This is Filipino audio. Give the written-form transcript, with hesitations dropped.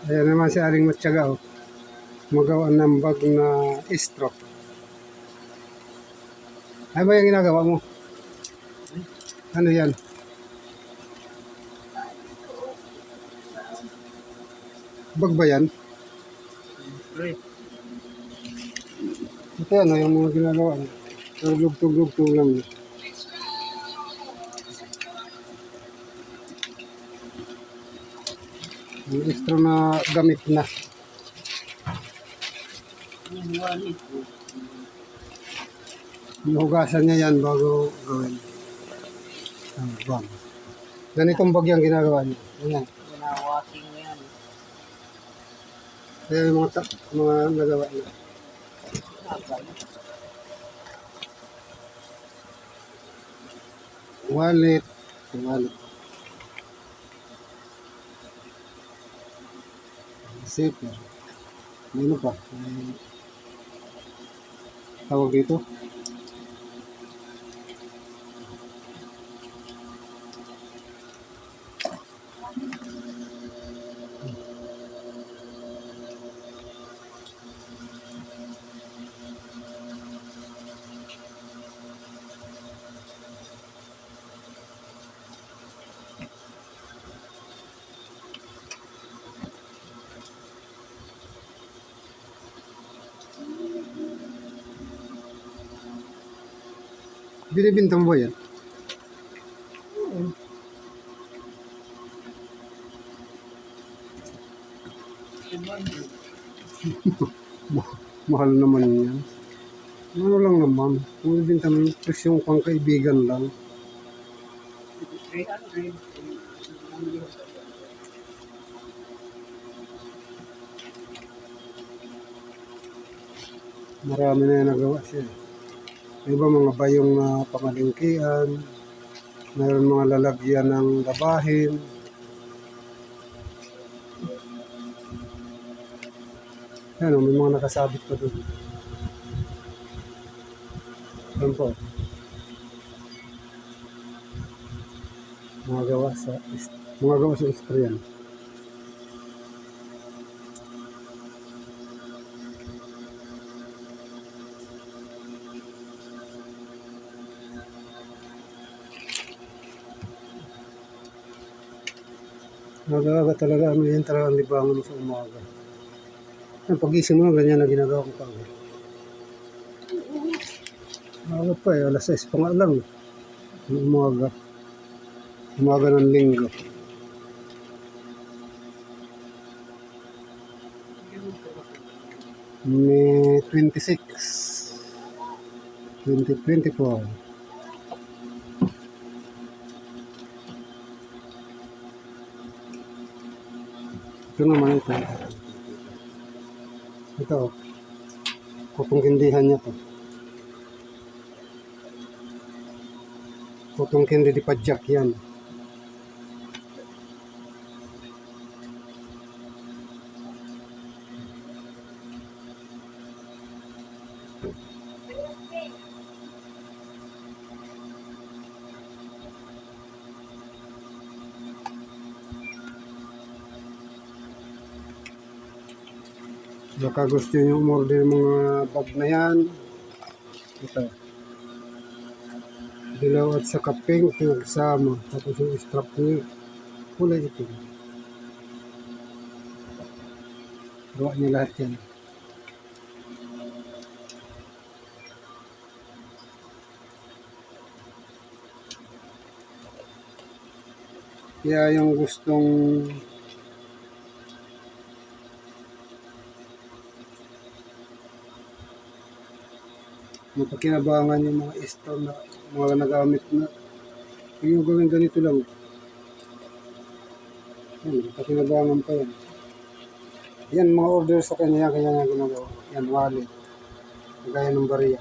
Ayan naman si Aling Matyaga, oh. Magawa ng bag na straw. Ano ba yung ginagawa mo? Ano yan? Bag ba yan? Ito yan, yung mga ginagawa. Tugtog lang. Yung straw na gamit na. Hinugasan niya yan bago gawin. Bag. Ganitong bag yung ginagawa niya. Ayan. Washing yan. Kaya yung mga nagawa niya. Wallet. Zipper. Ano pa? Tawag dito? Binibintang mo yan? Mahal naman yan. Ano lang naman. Kung binibintang mo, presyong pang kaibigan lang. Marami na yung nagawa siya. Iba mga bayong na pamalingkian, mayroon mga lalagyan ng gabahin. Ano, may mga nakasabit pa doon. Yan po. Mga gawa sa Australian. Nagaga talaga, ano yan talaga ang libangan mo sa umaga. Ang pag-ising mo, ganyan na ginagawa ko pa. Maaga pa eh, alas 6 pa nga lang. Umaga. Umaga ng linggo. May 26. 2024. Ito naman ito. Ito. Kutong kindihan niya to. Kutong kindi di padjak yan. Baka gusto nyo umorder mga bag na yan. Ito. Dilaw at saka pink nagsama. Tapos yung strap nyo. Kulay ito. Gawa nyo lahat yan. Kaya yung gustong mapakinabangan yung mga store na mga nagamit na yung gawin ganito lang. Mapakinabangan pa yan. Yan mga order sa kanya, kaya nga ginagawa. Yan wallet. Gaya ng bariya.